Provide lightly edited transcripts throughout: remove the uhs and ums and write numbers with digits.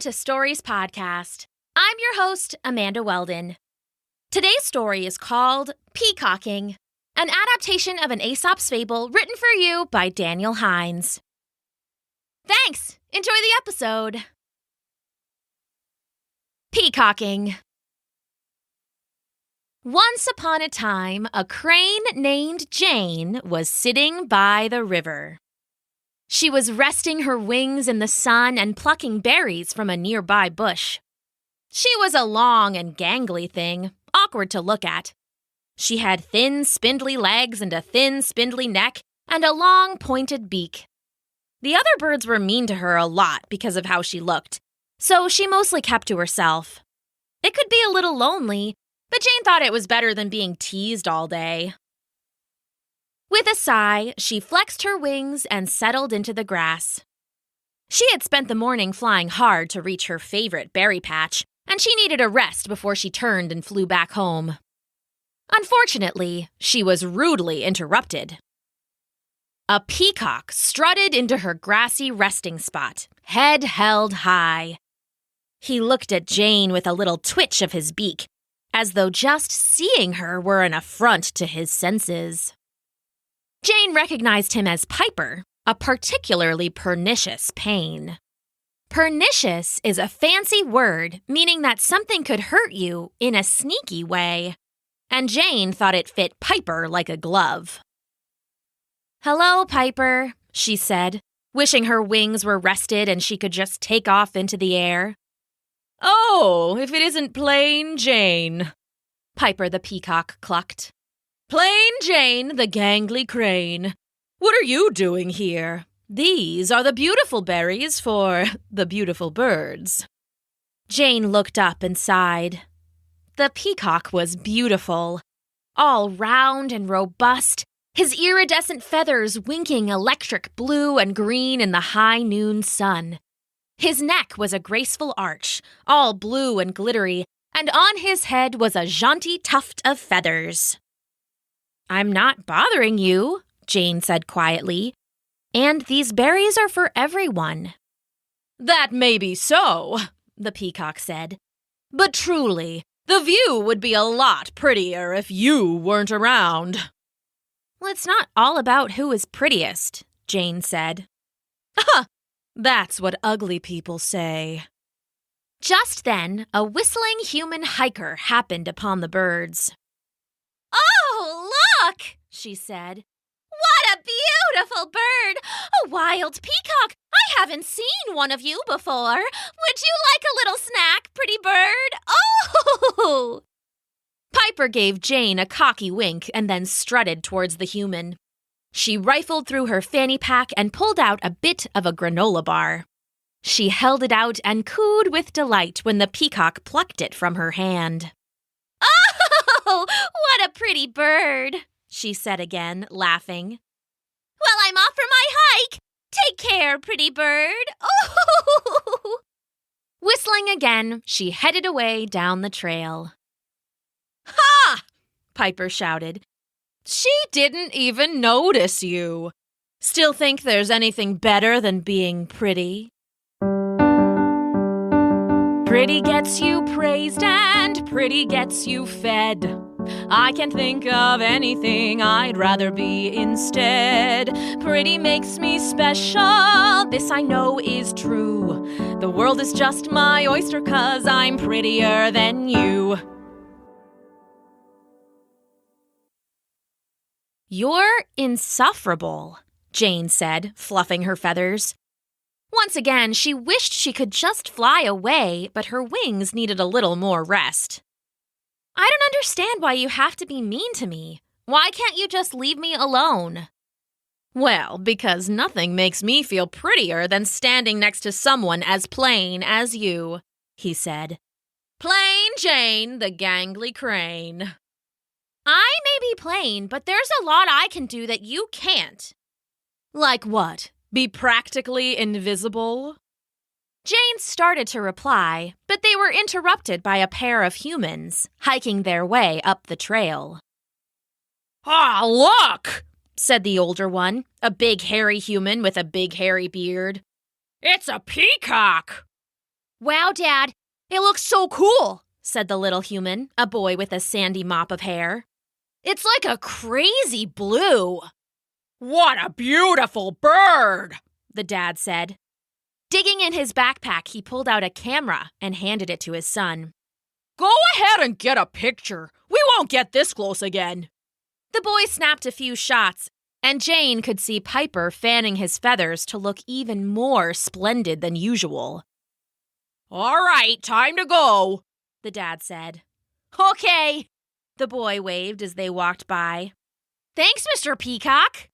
to Stories Podcast. I'm your host, Amanda Weldin. Today's story is called Peacocking, an adaptation of an Aesop's fable written for you by Daniel Hinds. Thanks! Enjoy the episode! Peacocking. Once upon a time, a crane named Jane was sitting by the river. She was resting her wings in the sun and plucking berries from a nearby bush. She was a long and gangly thing, awkward to look at. She had thin, spindly legs and a thin, spindly neck and a long, pointed beak. The other birds were mean to her a lot because of how she looked, so she mostly kept to herself. It could be a little lonely, but Jane thought it was better than being teased all day. With a sigh, she flexed her wings and settled into the grass. She had spent the morning flying hard to reach her favorite berry patch, and she needed a rest before she turned and flew back home. Unfortunately, she was rudely interrupted. A peacock strutted into her grassy resting spot, head held high. He looked at Jane with a little twitch of his beak, as though just seeing her were an affront to his senses. Jane recognized him as Piper, a particularly pernicious pain. Pernicious is a fancy word meaning that something could hurt you in a sneaky way, and Jane thought it fit Piper like a glove. "Hello, Piper," she said, wishing her wings were rested and she could just take off into the air. "Oh, if it isn't plain Jane," Piper the peacock clucked. "Plain Jane, the gangly crane. What are you doing here? These are the beautiful berries for the beautiful birds." Jane looked up and sighed. The peacock was beautiful, all round and robust, his iridescent feathers winking electric blue and green in the high noon sun. His neck was a graceful arch, all blue and glittery, and on his head was a jaunty tuft of feathers. "I'm not bothering you," Jane said quietly, "and these berries are for everyone." "That may be so," the peacock said, "but truly, the view would be a lot prettier if you weren't around." "Well, it's not all about who is prettiest," Jane said. That's what ugly people say." Just then, a whistling human hiker happened upon the birds. "Oh, look!" she said. "What a beautiful bird! A wild peacock! I haven't seen one of you before. Would you like a little snack, pretty bird? Oh!" Piper gave Jane a cocky wink and then strutted towards the human. She rifled through her fanny pack and pulled out a bit of a granola bar. She held it out and cooed with delight when the peacock plucked it from her hand. "Oh, what a pretty bird," she said again, laughing. "Well, I'm off for my hike. Take care, pretty bird. Oh!" Whistling again, she headed away down the trail. "Ha!" Piper shouted. "She didn't even notice you. Still think there's anything better than being pretty?" "Pretty gets you praised and pretty gets you fed. I can't think of anything I'd rather be instead. Pretty makes me special, this I know is true. The world is just my oyster 'cause I'm prettier than you." "You're insufferable," Jane said, fluffing her feathers. Once again, she wished she could just fly away, but her wings needed a little more rest. "I don't understand why you have to be mean to me. Why can't you just leave me alone?" "Well, because nothing makes me feel prettier than standing next to someone as plain as you," he said. "Plain Jane, the gangly crane." "I may be plain, but there's a lot I can do that you can't." "Like what? Be practically invisible?" Jane started to reply, but they were interrupted by a pair of humans hiking their way up the trail. "Ah, look!" said the older one, a big hairy human with a big hairy beard. "It's a peacock!" Wow, Dad, it looks so cool, said the little human, a boy with a sandy mop of hair. It's like a crazy blue. What a beautiful bird, the dad said. Digging in his backpack, he pulled out a camera and handed it to his son. Go ahead and get a picture. We won't get this close again. The boy snapped a few shots, and Jane could see Piper fanning his feathers to look even more splendid than usual. All right, time to go, the dad said. Okay, the boy waved as they walked by. Thanks, Mr. Peacock.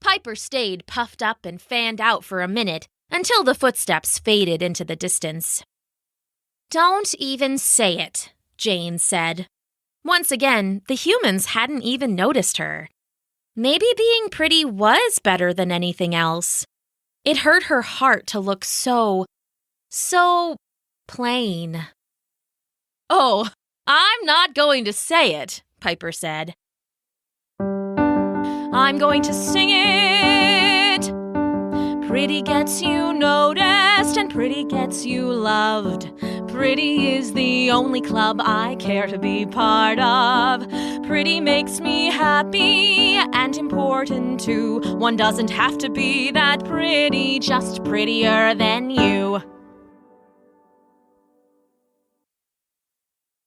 Piper stayed puffed up and fanned out for a minute until the footsteps faded into the distance. Don't even say it, Jane said. Once again, the humans hadn't even noticed her. Maybe being pretty was better than anything else. It hurt her heart to look so plain. Oh, I'm not going to say it, Piper said. I'm going to sing it. Pretty gets you noticed and pretty gets you loved. Pretty is the only club I care to be part of. Pretty makes me happy and important too. One doesn't have to be that pretty, just prettier than you.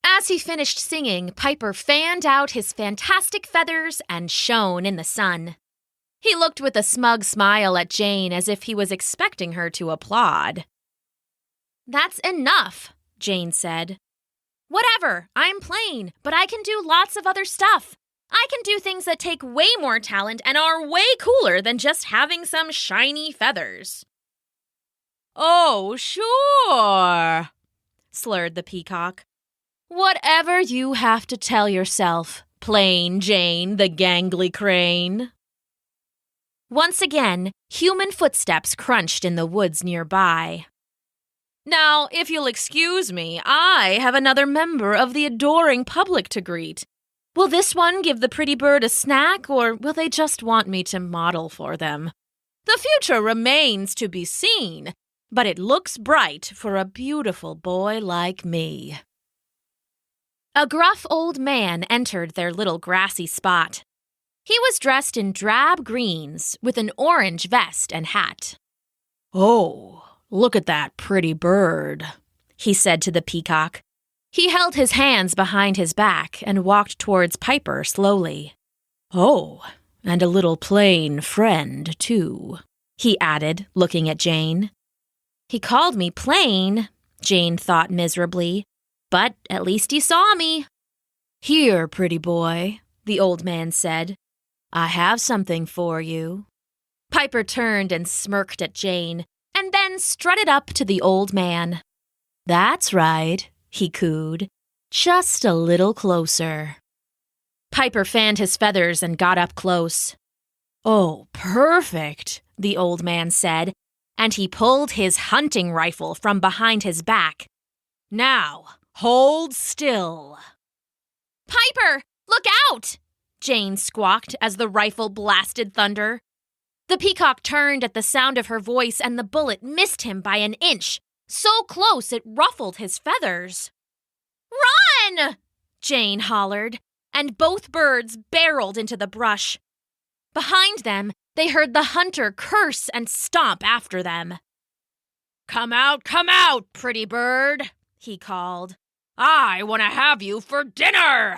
As he finished singing, Piper fanned out his fantastic feathers and shone in the sun. He looked with a smug smile at Jane as if he was expecting her to applaud. That's enough, Jane said. Whatever, I'm plain, but I can do lots of other stuff. I can do things that take way more talent and are way cooler than just having some shiny feathers. Oh, sure, slurred the peacock. Whatever you have to tell yourself, plain Jane the gangly crane. Once again, human footsteps crunched in the woods nearby. Now, if you'll excuse me, I have another member of the adoring public to greet. Will this one give the pretty bird a snack, or will they just want me to model for them? The future remains to be seen, but it looks bright for a beautiful boy like me. A gruff old man entered their little grassy spot. He was dressed in drab greens with an orange vest and hat. Oh, look at that pretty bird, he said to the peacock. He held his hands behind his back and walked towards Piper slowly. Oh, and a little plain friend, too, he added, looking at Jane. He called me plain, Jane thought miserably, but at least he saw me. Here, pretty boy, the old man said. I have something for you. Piper turned and smirked at Jane, and then strutted up to the old man. That's right, he cooed. Just a little closer. Piper fanned his feathers and got up close. Oh, perfect, the old man said, and he pulled his hunting rifle from behind his back. Now, hold still. Piper, look out! Jane squawked as the rifle blasted thunder. The peacock turned at the sound of her voice, and the bullet missed him by an inch, so close it ruffled his feathers. Run! Jane hollered, and both birds barreled into the brush. Behind them, they heard the hunter curse and stomp after them. Come out, pretty bird, he called. I want to have you for dinner!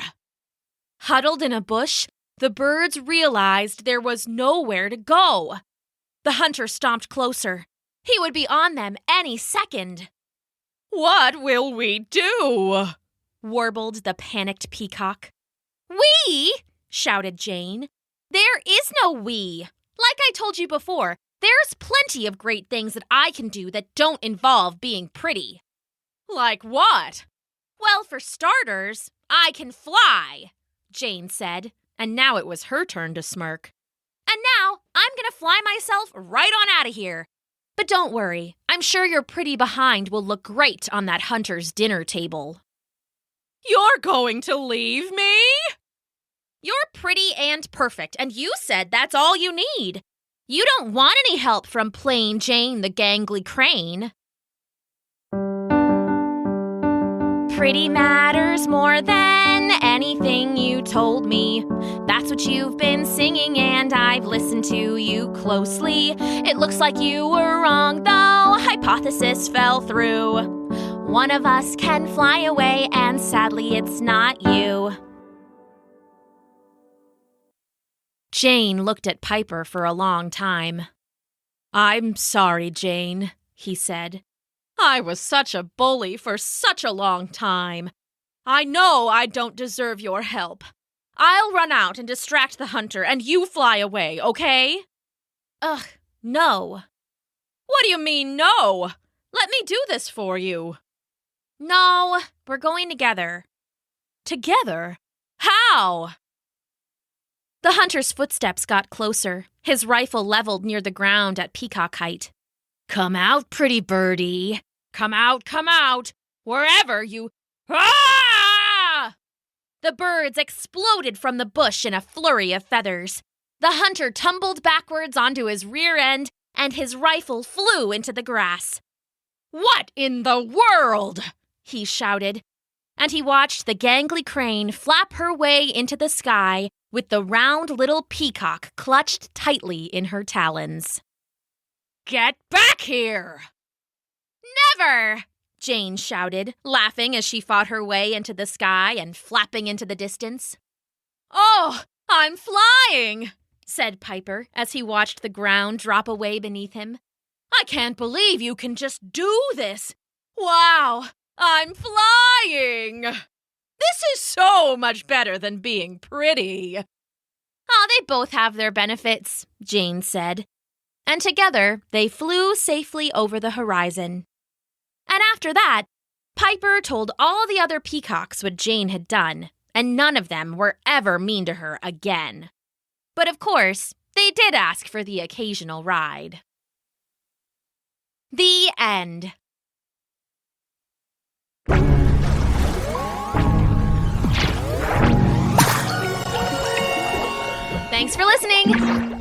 Huddled in a bush, the birds realized there was nowhere to go. The hunter stomped closer. He would be on them any second. What will we do? Warbled the panicked peacock. We? Shouted Jane. There is no we. Like I told you before, there's plenty of great things that I can do that don't involve being pretty. Like what? Well, for starters, I can fly, Jane said, and now it was her turn to smirk. And now I'm going to fly myself right on out of here. But don't worry, I'm sure your pretty behind will look great on that hunter's dinner table. You're going to leave me? You're pretty and perfect, and you said that's all you need. You don't want any help from plain Jane the gangly crane. Pretty matters more than anything you told me. That's what you've been singing, and I've listened to you closely. It looks like you were wrong, though. Hypothesis fell through. One of us can fly away, and sadly it's not you. Jane looked at Piper for a long time. I'm sorry, Jane, he said. I was such a bully for such a long time. I know I don't deserve your help. I'll run out and distract the hunter, and you fly away, okay? Ugh, no. What do you mean, no? Let me do this for you. No, we're going together. Together? How? The hunter's footsteps got closer, his rifle leveled near the ground at peacock height. Come out, pretty birdie. Come out, wherever you... Ah! The birds exploded from the bush in a flurry of feathers. The hunter tumbled backwards onto his rear end, and his rifle flew into the grass. What in the world? He shouted, and he watched the gangly crane flap her way into the sky with the round little peacock clutched tightly in her talons. Get back here! Never! Jane shouted, laughing as she fought her way into the sky and flapping into the distance. Oh, I'm flying, said Piper as he watched the ground drop away beneath him. I can't believe you can just do this. Wow, I'm flying! This is so much better than being pretty. Oh, they both have their benefits, Jane said. And together they flew safely over the horizon. And after that, Piper told all the other peacocks what Jane had done, and none of them were ever mean to her again. But of course, they did ask for the occasional ride. The end. Thanks for listening!